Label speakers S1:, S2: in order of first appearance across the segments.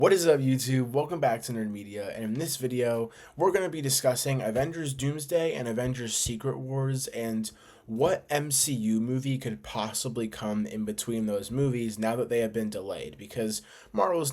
S1: What is up, YouTube? Welcome back to Nerd Media, and in this video, we're going to be discussing Avengers Doomsday and Avengers Secret Wars, and what MCU movie could possibly come in between those movies now that they have been delayed, because Marvel is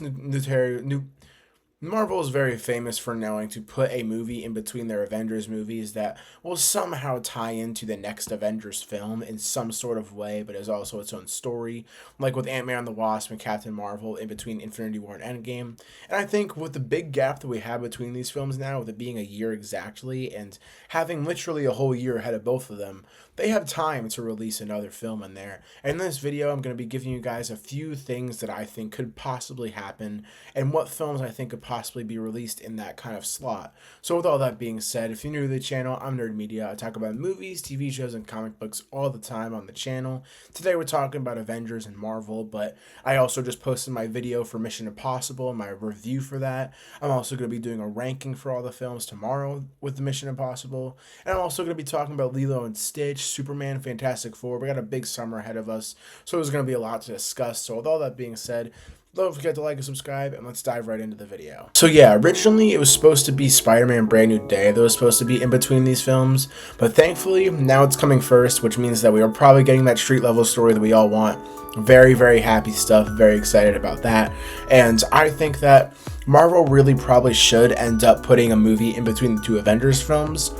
S1: very famous for knowing to put a movie in between their Avengers movies that will somehow tie into the next Avengers film in some sort of way, but is also its own story, like with Ant-Man and the Wasp and Captain Marvel in between Infinity War and Endgame. And I think with the big gap that we have between these films now, with it being a year exactly, and having literally a whole year ahead of both of them, they have time to release another film in there. And in this video, I'm going to be giving you guys a few things that I think could possibly happen, and what films I think could possibly be released in that kind of slot. So with all that being said, if you're new to the channel, I'm Nerd Media. I talk about movies, TV shows, and comic books all the time on the channel. Today we're talking about Avengers and Marvel, but I also just posted my video for Mission Impossible, my review for that. I'm also going to be doing a ranking for all the films tomorrow with the Mission Impossible, and I'm also going to be talking about Lilo and Stitch, Superman, Fantastic Four. We got a big summer ahead of us, so there's going to be a lot to discuss. So with all that being said, don't forget to like and subscribe, and let's dive right into the video. So yeah, originally it was supposed to be Spider-Man Brand New Day that was supposed to be in between these films, but thankfully now it's coming first, which means that we are probably getting that street level story that we all want. Very, very happy stuff, very excited about that. And I think that Marvel really probably should end up putting a movie in between the two Avengers films,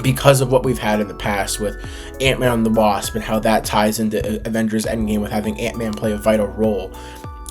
S1: because of what we've had in the past with Ant-Man and the Wasp and how that ties into Avengers Endgame with having Ant-Man play a vital role,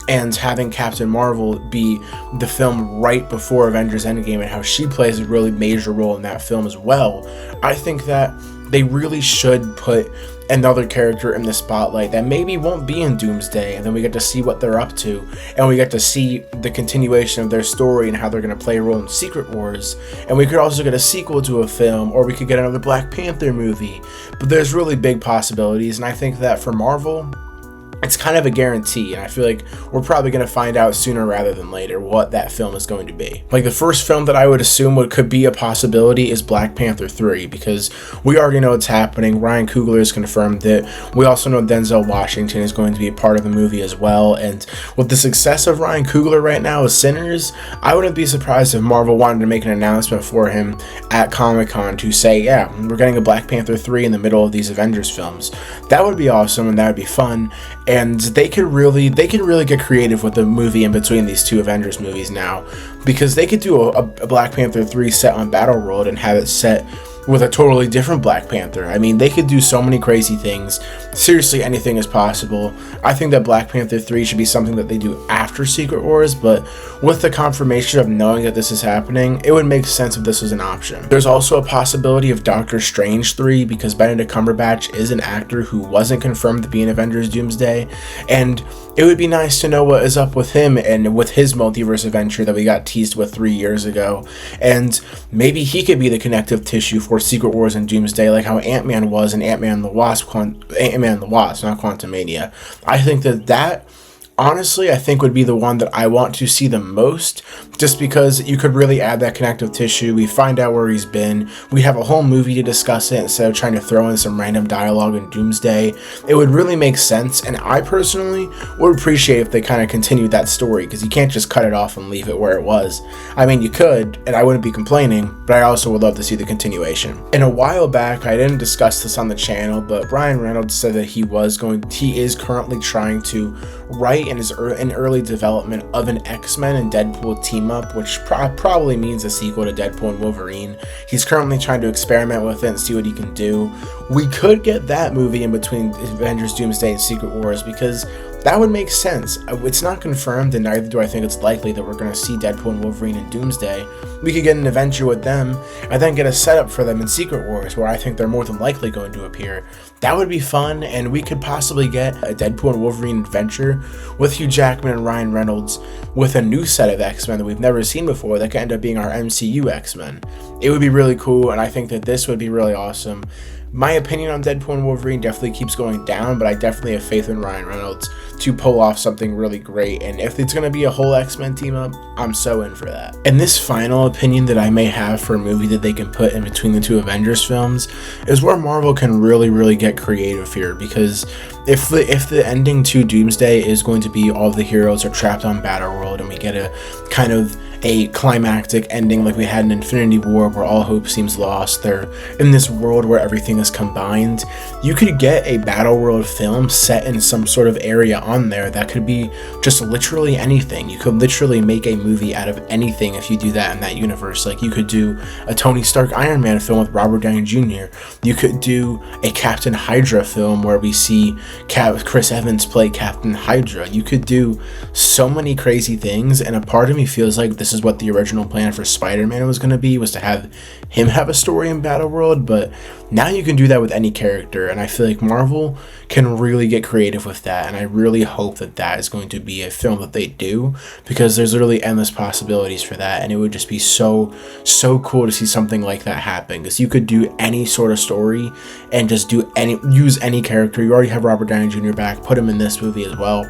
S1: and having Captain Marvel be the film right before Avengers Endgame and how she plays a really major role in that film as well. I think that they really should put another character in the spotlight that maybe won't be in Doomsday, and then we get to see what they're up to, and we get to see the continuation of their story and how they're going to play a role in Secret Wars, and we could also get a sequel to a film, or we could get another Black Panther movie. But there's really big possibilities, and I think that for Marvel, it's kind of a guarantee, and I feel like we're probably going to find out sooner rather than later what that film is going to be. Like, the first film that I would assume could be a possibility is Black Panther 3, because we already know it's happening. Ryan Coogler has confirmed it. We also know Denzel Washington is going to be a part of the movie as well, and with the success of Ryan Coogler right now with Sinners, I wouldn't be surprised if Marvel wanted to make an announcement for him at Comic-Con to say, yeah, we're getting a Black Panther 3 in the middle of these Avengers films. That would be awesome, and that would be fun. And they could really get creative with the movie in between these two Avengers movies now, because they could do a Black Panther 3 set on Battleworld and have it set with a totally different Black Panther. I mean, they could do so many crazy things. Seriously, anything is possible. I think that Black Panther 3 should be something that they do after Secret Wars, but with the confirmation of knowing that this is happening, it would make sense if this was an option. There's also a possibility of Doctor Strange 3, because Benedict Cumberbatch is an actor who wasn't confirmed to be in Avengers Doomsday, and it would be nice to know what is up with him and with his multiverse adventure that we got teased with 3 years ago, and maybe he could be the connective tissue for Secret Wars and Doomsday, like how Ant-Man was in Ant-Man and the Wasp, not Quantumania. I think that honestly, I think would be the one that I want to see the most, just because you could really add that connective tissue. We find out where he's been. We have a whole movie to discuss it instead of trying to throw in some random dialogue in Doomsday. It would really make sense, and I personally would appreciate if they kind of continued that story, because you can't just cut it off and leave it where it was. I mean, you could, and I wouldn't be complaining, but I also would love to see the continuation. And a while back, I didn't discuss this on the channel, but Ryan Reynolds said that he is currently trying to write and is in early development of an X-Men and Deadpool team up, which probably means a sequel to Deadpool and Wolverine. He's currently trying to experiment with it and see what he can do. We could get that movie in between Avengers Doomsday and Secret Wars, because that would make sense. It's not confirmed, and neither do I think it's likely that we're going to see Deadpool and Wolverine in Doomsday. We could get an adventure with them, and then get a setup for them in Secret Wars, where I think they're more than likely going to appear. That would be fun, and we could possibly get a Deadpool and Wolverine adventure with Hugh Jackman and Ryan Reynolds, with a new set of X-Men that we've never seen before that could end up being our MCU X-Men. It would be really cool, and I think that this would be really awesome. My opinion on Deadpool and Wolverine definitely keeps going down, but I definitely have faith in Ryan Reynolds to pull off something really great, and if it's going to be a whole X-Men team up, I'm so in for that. And this final opinion that I may have for a movie that they can put in between the two Avengers films is where Marvel can really get creative here, because if the ending to Doomsday is going to be all the heroes are trapped on Battleworld and we get a kind of a climactic ending like we had in Infinity War where all hope seems lost, they're in this world where everything is combined, you could get a Battleworld film set in some sort of area on there that could be just literally anything. You could literally make a movie out of anything if you do that in that universe. Like you could do a Tony Stark Iron Man film with Robert Downey Jr. You could do a Captain Hydra film where we see Chris Evans play Captain Hydra. You could do so many crazy things, and a part of me feels like this is what the original plan for Spider-Man was going to be, was to have him have a story in Battleworld, but now you can do that with any character, and I feel like Marvel can really get creative with that, and I really hope that that is going to be a film that they do, because there's literally endless possibilities for that, and it would just be so cool to see something like that happen, because you could do any sort of story and just use any character. You already have Robert Downey Jr. back, put him in this movie as well.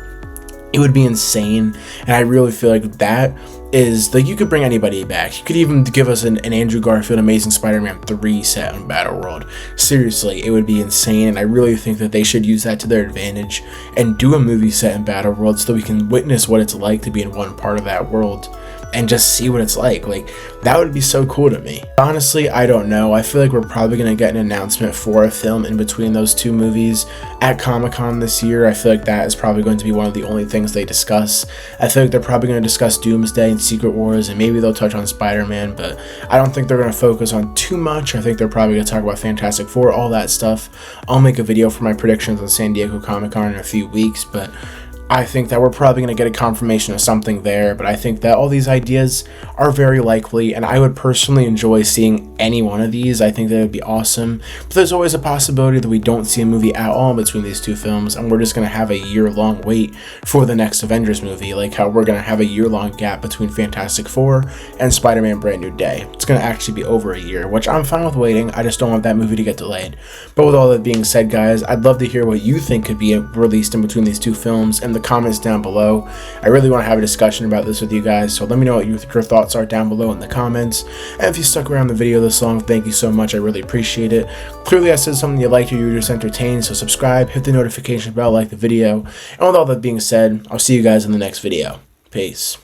S1: It would be insane, and I really feel like that is, like, you could bring anybody back. You could even give us an Andrew Garfield Amazing Spider-Man 3 set on Battleworld. Seriously, it would be insane, and I really think that they should use that to their advantage and do a movie set in Battleworld so that we can witness what it's like to be in one part of that world and just see what it's like. Like, that would be so cool to me. Honestly, I don't know. I feel like we're probably going to get an announcement for a film in between those two movies at Comic-Con this year. I feel like that is probably going to be one of the only things they discuss. I feel like they're probably going to discuss Doomsday and Secret Wars, and maybe they'll touch on Spider-Man, but I don't think they're going to focus on too much. I think they're probably going to talk about Fantastic Four, all that stuff. I'll make a video for my predictions on San Diego Comic-Con in a few weeks, but I think that we're probably going to get a confirmation of something there, but I think that all these ideas are very likely, and I would personally enjoy seeing any one of these. I think that would be awesome, but there's always a possibility that we don't see a movie at all in between these two films, and we're just going to have a year-long wait for the next Avengers movie, like how we're going to have a year-long gap between Fantastic Four and Spider-Man Brand New Day. It's going to actually be over a year, which I'm fine with waiting. I just don't want that movie to get delayed. But with all that being said, guys, I'd love to hear what you think could be released in between these two films in the comments down below. I really want to have a discussion about this with you guys, so let me know what your thoughts are down below in the comments. And if you stuck around the video this long, thank you so much. I really appreciate it. Clearly I said something you liked or you were just entertained, so subscribe, hit the notification bell, like the video, and with all that being said, I'll see you guys in the next video. Peace.